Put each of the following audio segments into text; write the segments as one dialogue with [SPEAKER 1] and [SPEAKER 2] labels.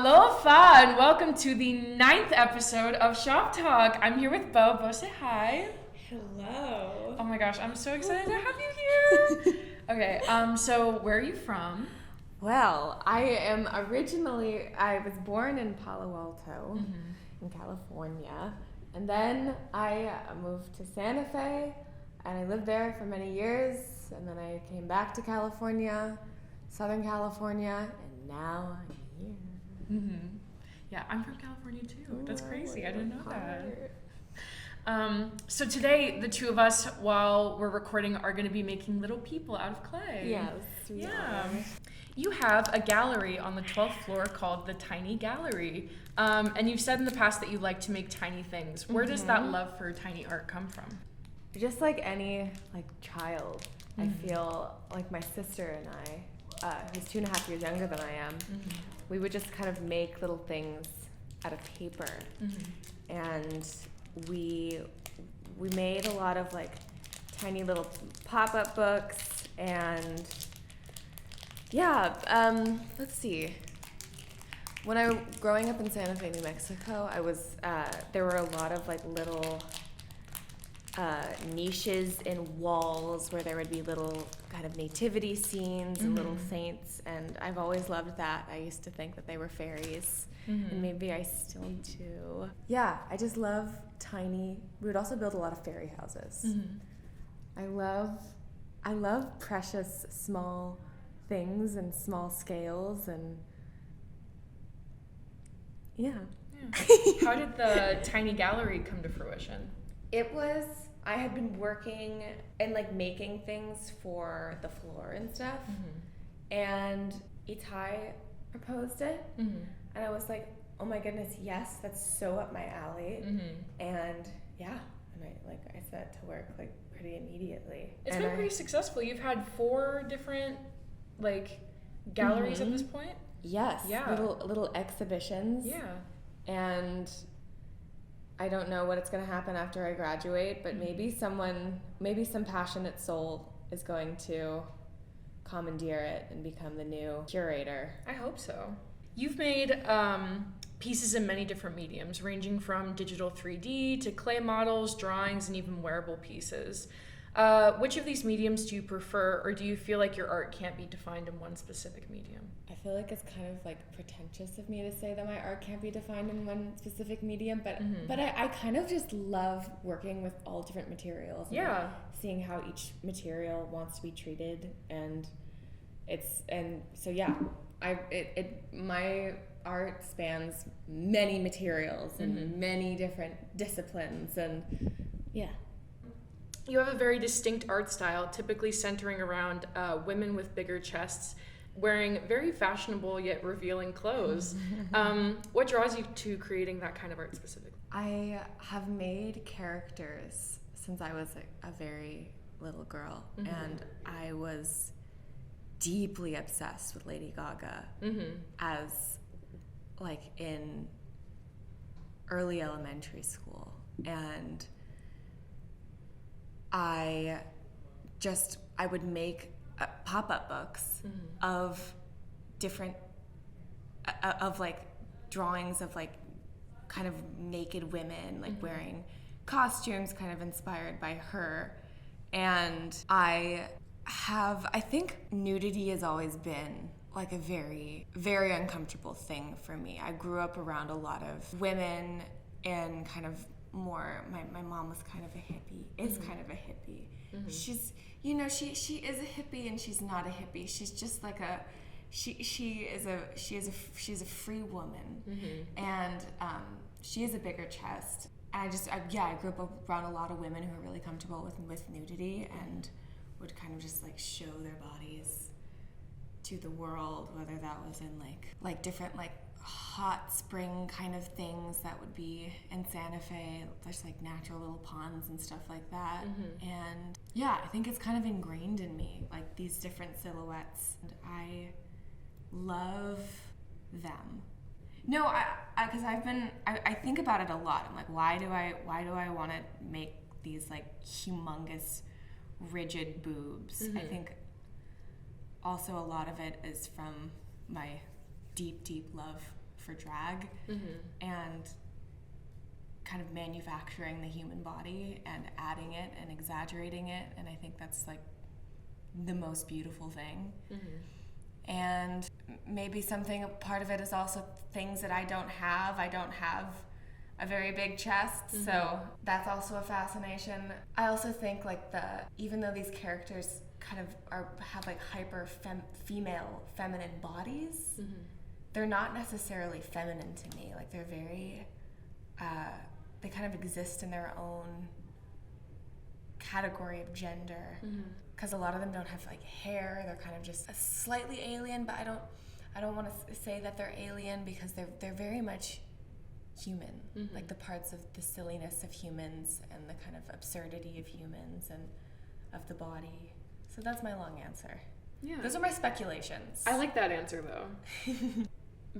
[SPEAKER 1] Aloha and welcome to the 9th episode of Shop Talk. I'm here with Beau. Beau, say hi.
[SPEAKER 2] Hello.
[SPEAKER 1] Oh my gosh, I'm so excited to have you here. Okay, so where are you from?
[SPEAKER 2] Well, I was born in Palo Alto, in California, and then I moved to Santa Fe, and I lived there for many years, and then I came back to California, Southern California, and now I'm here.
[SPEAKER 1] Yeah, I'm from California too. That's crazy. I didn't know that. So today, the two of us, while we're recording, are going to be making little people out of clay.
[SPEAKER 2] Yes, we are.
[SPEAKER 1] You have a gallery on the 12th floor called the Tiny Gallery. And you've said in the past that you like to make tiny things. Where does that love for tiny art come from?
[SPEAKER 2] Just like any child, I feel like my sister and I, who's 2.5 years younger than I am, we would just kind of make little things out of paper. And we made a lot of tiny little pop-up books, and let's see. When I was growing up in Santa Fe, New Mexico, there were a lot of little niches in walls where there would be little kind of nativity scenes and little saints, and I've always loved that. I used to think that they were fairies, and maybe I still do. Yeah, I just love tiny. We would also build a lot of fairy houses. I love precious small things and small scales, and yeah.
[SPEAKER 1] How did the Tiny Gallery come to fruition?
[SPEAKER 2] I had been working and making things for the floor and stuff, and Itai proposed it, and I was like, oh my goodness, yes, that's so up my alley, and yeah, and I set to work pretty immediately.
[SPEAKER 1] It's been pretty successful. You've had 4 different galleries at this point?
[SPEAKER 2] Yes.
[SPEAKER 1] Yeah.
[SPEAKER 2] Little exhibitions.
[SPEAKER 1] Yeah.
[SPEAKER 2] And I don't know what it's going to happen after I graduate, but maybe some passionate soul is going to commandeer it and become the new curator.
[SPEAKER 1] I hope so. You've made pieces in many different mediums, ranging from digital 3D to clay models, drawings, and even wearable pieces. Which of these mediums do you prefer, or do you feel like your art can't be defined in one specific medium?
[SPEAKER 2] I feel like it's kind of pretentious of me to say that my art can't be defined in one specific medium, but I kind of just love working with all different materials. And seeing how each material wants to be treated, and my art spans many materials and many different disciplines, and yeah.
[SPEAKER 1] You have a very distinct art style, typically centering around women with bigger chests, wearing very fashionable yet revealing clothes. What draws you to creating that kind of art specifically?
[SPEAKER 2] I have made characters since I was a very little girl, and I was deeply obsessed with Lady Gaga as in early elementary school, and I would make pop-up books of different drawings of kind of naked women wearing costumes kind of inspired by her. And I think nudity has always been a very, very uncomfortable thing for me. I grew up around a lot of women and kind of more, my mom was kind of a hippie, is kind of a hippie. She's, she is a hippie and she's not a hippie. She's just she's a free woman, and she has a bigger chest. And I grew up around a lot of women who are really comfortable with nudity and would kind of just show their bodies to the world, whether that was in different hot spring kind of things that would be in Santa Fe. There's natural little ponds and stuff like that. And yeah, I think it's kind of ingrained in me, these different silhouettes, and I love them. No, because I think about it a lot. I'm why do I want to make these humongous rigid boobs? I think also a lot of it is from my deep love for drag and kind of manufacturing the human body and adding it and exaggerating it, and I think that's like the most beautiful thing. And maybe part of it is also things that I don't have. I don't have a very big chest, so that's also a fascination. I also think like even though these characters kind of have like hyper female feminine bodies, they're not necessarily feminine to me. Like they're very they kind of exist in their own category of gender, because a lot of them don't have like hair. They're kind of just slightly alien, but I don't want to say that they're alien, because they're very much human, like the parts of the silliness of humans and the kind of absurdity of humans and of the body. So that's my long answer. Yeah. Those are my speculations.
[SPEAKER 1] I like that answer though.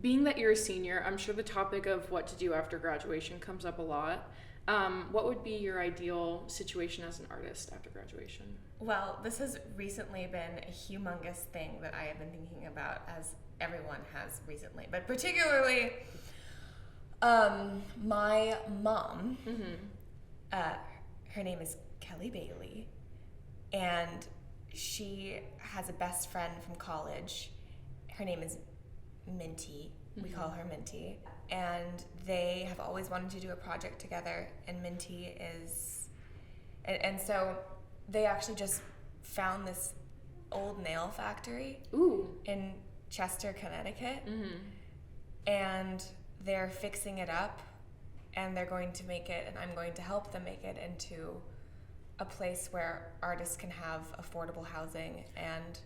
[SPEAKER 1] Being that you're a senior, I'm sure the topic of what to do after graduation comes up a lot. What would be your ideal situation as an artist after graduation?
[SPEAKER 2] Well, this has recently been a humongous thing that I have been thinking about, as everyone has recently, but particularly my mom. Her name is Kelly Bailey, and she has a best friend from college. Her name is Minty. We call her Minty. And they have always wanted to do a project together, and Minty is... And so they actually just found this old nail factory in Chester, Connecticut. And they're fixing it up, and they're going to make it, and I'm going to help them make it into a place where artists can have affordable housing and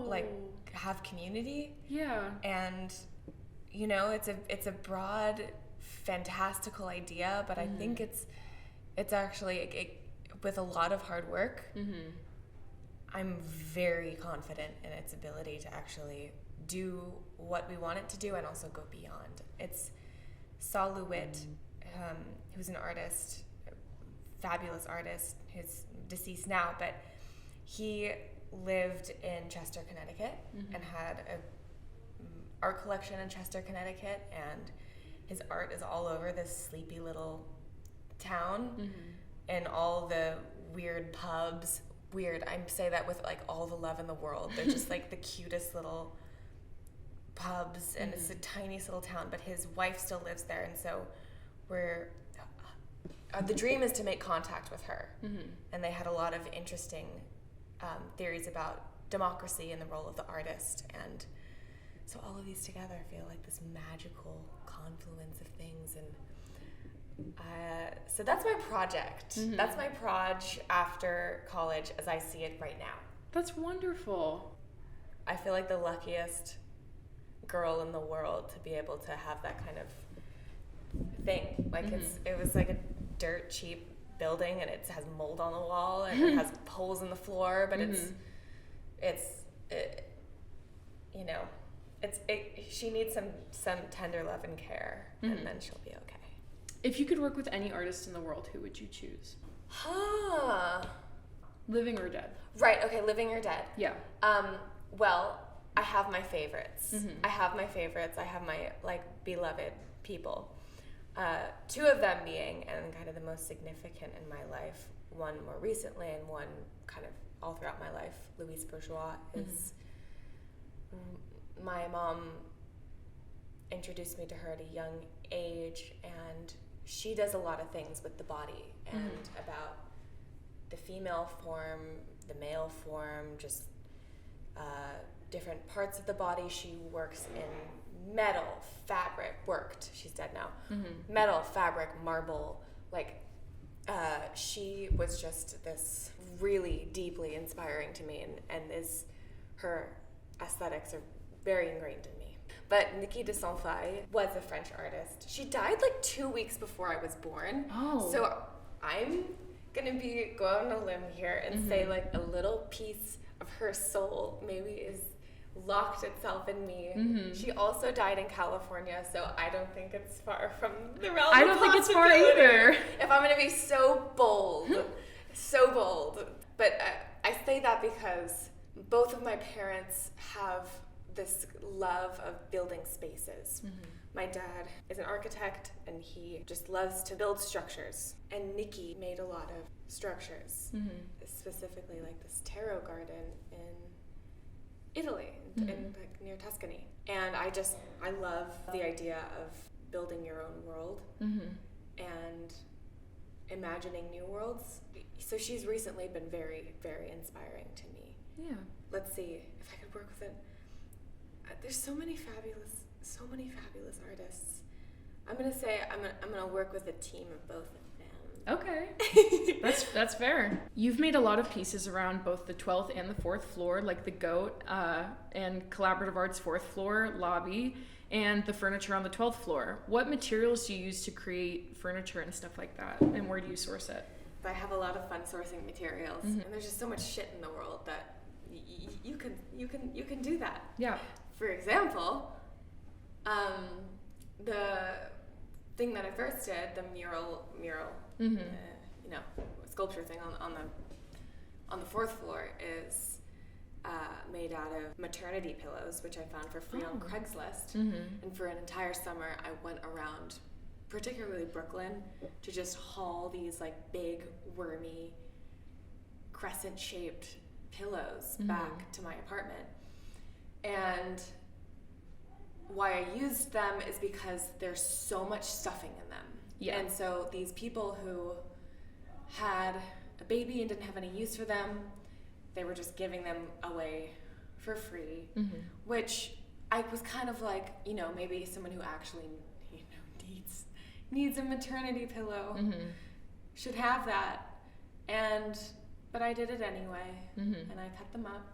[SPEAKER 2] like have community. Yeah. And you know, it's a broad, fantastical idea, but I think it's actually with a lot of hard work. I'm very confident in its ability to actually do what we want it to do and also go beyond. It's Saul Lewitt, who's an artist, fabulous artist, who's deceased now, but he lived in Chester, Connecticut, and had a art collection in Chester, Connecticut, and his art is all over this sleepy little town, and all the weird pubs. Weird, I say that with like all the love in the world. They're just like the cutest little pubs, and it's the tiniest little town, but his wife still lives there, and so the dream is to make contact with her. And they had a lot of interesting theories about democracy and the role of the artist, and so all of these together feel like this magical confluence of things. And so that's my project. That's my proj after college as I see it right now.
[SPEAKER 1] That's wonderful.
[SPEAKER 2] I feel like the luckiest girl in the world to be able to have that kind of thing. Like it was like a dirt cheap building, and it has mold on the wall, and it has holes in the floor, but she needs some tender love and care, and then she'll be okay.
[SPEAKER 1] If you could work with any artist in the world, who would you choose? Living or dead?
[SPEAKER 2] Right, okay, living or dead.
[SPEAKER 1] Yeah.
[SPEAKER 2] Well, I have my favorites. I have my like beloved people. Two of them being, and kind of the most significant in my life, one more recently and one kind of all throughout my life, Louise Bourgeois is... My mom introduced me to her at a young age, and she does a lot of things with the body and about the female form, the male form, just different parts of the body. She works in metal, fabric, she's dead now, metal, fabric, marble, like she was just this really deeply inspiring to me, and her aesthetics are very ingrained in me. But Niki de Saint-Faye was a French artist. She died like 2 weeks before I was born. So I'm gonna be going on a limb here and say like a little piece of her soul maybe is locked itself in me. She also died in California, so I don't think it's far from the realm of possibility. I don't think it's far either. If I'm gonna be so bold. But I say that because both of my parents have this love of building spaces. My dad is an architect and he just loves to build structures. And Nikki made a lot of structures, specifically like this tarot garden in Italy, in like near Tuscany. And I love the idea of building your own world and imagining new worlds. So she's recently been very, very inspiring to me.
[SPEAKER 1] Yeah.
[SPEAKER 2] Let's see if I could work with it. There's so many fabulous artists. I'm gonna say I'm gonna work with a team of both of them.
[SPEAKER 1] Okay. That's fair. You've made a lot of pieces around both the 12th and the 4th floor, like the goat and collaborative arts 4th floor lobby, and the furniture on the 12th floor. What materials do you use to create furniture and stuff like that, and where do you source it?
[SPEAKER 2] I have a lot of fun sourcing materials, and there's just so much shit in the world that you can do that.
[SPEAKER 1] Yeah.
[SPEAKER 2] For example, the thing that I first did, the mural, sculpture thing on the 4th floor is made out of maternity pillows, which I found for free on Craigslist. And for an entire summer, I went around, particularly Brooklyn, to just haul these like big, wormy, crescent-shaped pillows back to my apartment. And why I used them is because there's so much stuffing in them.
[SPEAKER 1] Yeah.
[SPEAKER 2] And so these people who had a baby and didn't have any use for them, they were just giving them away for free, which I was kind of like, maybe someone who actually, needs a maternity pillow should have that. But I did it anyway, and I cut them up,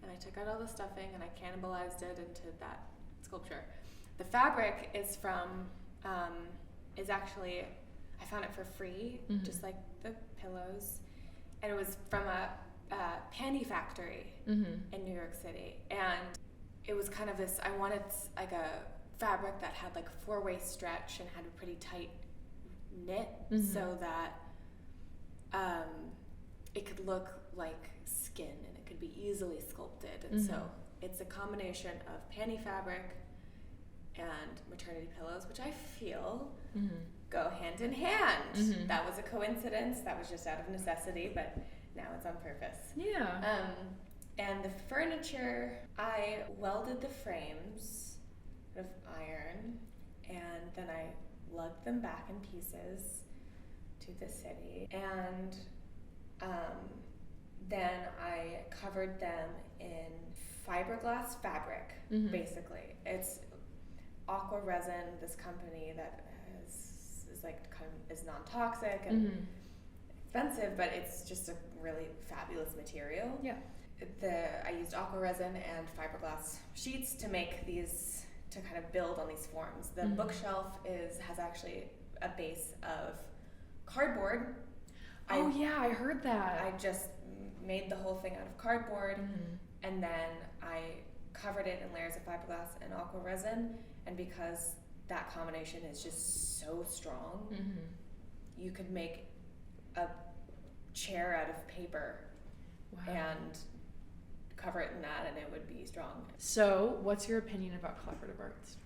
[SPEAKER 2] and I took out all the stuffing, and I cannibalized it into that sculpture. The fabric is actually, I found it for free, just like the pillows, and it was from a panty factory in New York City, and it was kind of this, I wanted like a fabric that had like a 4-way stretch and had a pretty tight knit so that it could look like skin and it could be easily sculpted. And so it's a combination of panty fabric and maternity pillows, which I feel go hand in hand. That was a coincidence. That was just out of necessity, but now it's on purpose.
[SPEAKER 1] Yeah.
[SPEAKER 2] And the furniture, I welded the frames with iron, and then I lugged them back in pieces to the city, and then I covered them in fiberglass fabric, basically. It's aqua resin, this company that is non-toxic and expensive, but it's just a really fabulous material.
[SPEAKER 1] Yeah.
[SPEAKER 2] I used aqua resin and fiberglass sheets to make these, to kind of build on these forms. The bookshelf has actually a base of cardboard.
[SPEAKER 1] I heard that.
[SPEAKER 2] I just made the whole thing out of cardboard, and then I covered it in layers of fiberglass and aqua resin, and because that combination is just so strong, you could make a chair out of paper and cover it in that, and it would be strong.
[SPEAKER 1] So, what's your opinion about collaborative arts?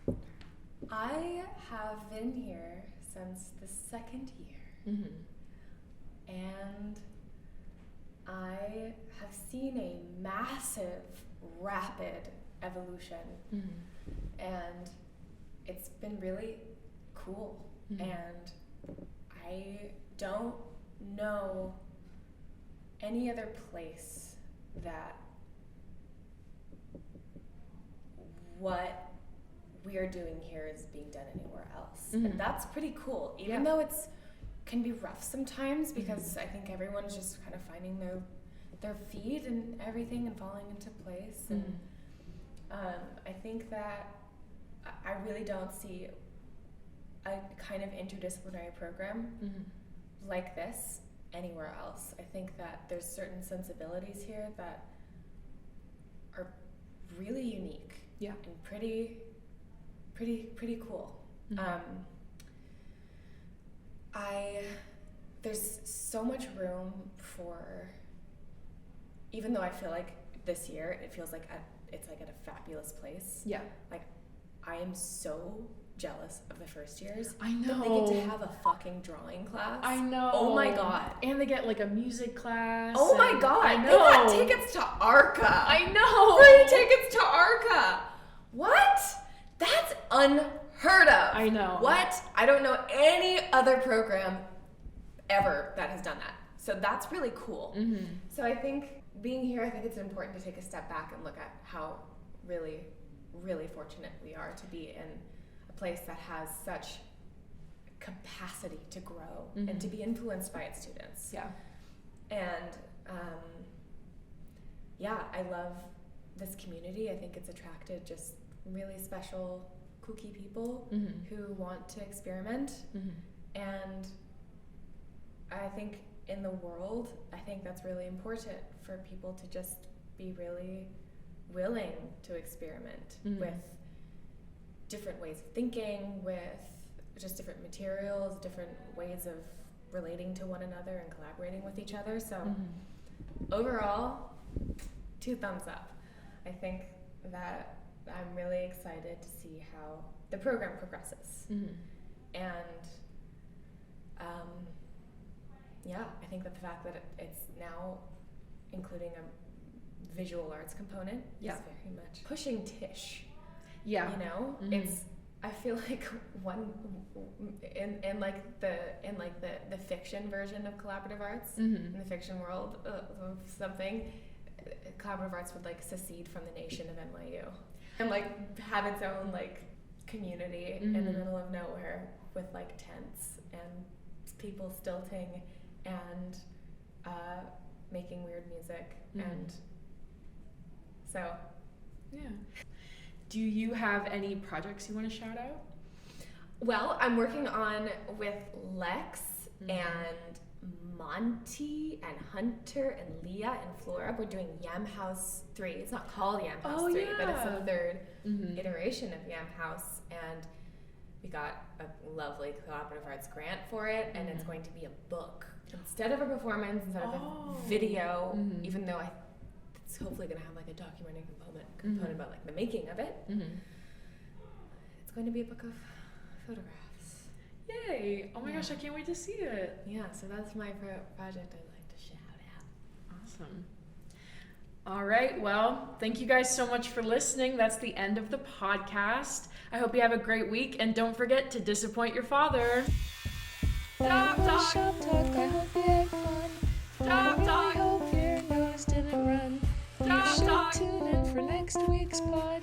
[SPEAKER 2] I have been here since the 2nd year, and I have seen a massive, rapid evolution, and it's been really cool, and I don't know any other place that what we are doing here is being done anywhere else. And that's pretty cool, even though it's can be rough sometimes, because I think everyone's just kind of finding their feet and everything and falling into place. And I think that I really don't see a kind of interdisciplinary program like this anywhere else. I think that there's certain sensibilities here that are really unique and pretty cool. There's so much room for, even though I feel like this year it feels like it's like at a fabulous place.
[SPEAKER 1] Yeah.
[SPEAKER 2] Like, I am so jealous of the first years.
[SPEAKER 1] I know.
[SPEAKER 2] That they get to have a fucking drawing class.
[SPEAKER 1] I know.
[SPEAKER 2] Oh my god.
[SPEAKER 1] And they get like a music class.
[SPEAKER 2] Oh my god.
[SPEAKER 1] I know.
[SPEAKER 2] They got tickets to ARCA.
[SPEAKER 1] I know.
[SPEAKER 2] Free tickets to ARCA. What? That's unheard of.
[SPEAKER 1] I know.
[SPEAKER 2] What? I don't know any other program ever that has done that. So that's really cool.
[SPEAKER 1] Mm-hmm.
[SPEAKER 2] So I think being here, I think it's important to take a step back and look at how really, really fortunate we are to be in a place that has such capacity to grow and to be influenced by its students.
[SPEAKER 1] Yeah.
[SPEAKER 2] And yeah, I love this community. I think it's attracted just really special, kooky people who want to experiment. And I think in the world, I think that's really important for people to just be really willing to experiment with different ways of thinking, with just different materials, different ways of relating to one another and collaborating with each other. So overall, 2 thumbs up. I think that I'm really excited to see how the program progresses. And yeah, I think that the fact that it's now including a visual arts component is very much pushing Tish.
[SPEAKER 1] Yeah.
[SPEAKER 2] You know, it's, I feel like one in like the fiction version of collaborative arts, in the fiction world of something, collaborative arts would like secede from the nation of NYU and like have its own like community in the middle of nowhere with like tents and people stilting and making weird music. And so
[SPEAKER 1] yeah. Do you have any projects you want to shout out?
[SPEAKER 2] Well, I'm working on with Lex and Monty and Hunter and Leah and Flora. We're doing Yam House 3. It's not called Yam House 3, but it's the third iteration of Yam House. And we got a lovely collaborative arts grant for it, and it's going to be a book. Instead of a performance, instead of a video, even though it's hopefully going to have like a documentary component about like the making of it. It's going to be a book of photographs.
[SPEAKER 1] Yay! Oh my gosh, I can't wait to see it.
[SPEAKER 2] Yeah, so that's my project I'd like to shout out.
[SPEAKER 1] Awesome. All right, well, thank you guys so much for listening. That's the end of the podcast. I hope you have a great week, and don't forget to disappoint your father.
[SPEAKER 3] Shop talk. I hope you had fun. I hope your nose didn't run. You should tune in for next week's pod.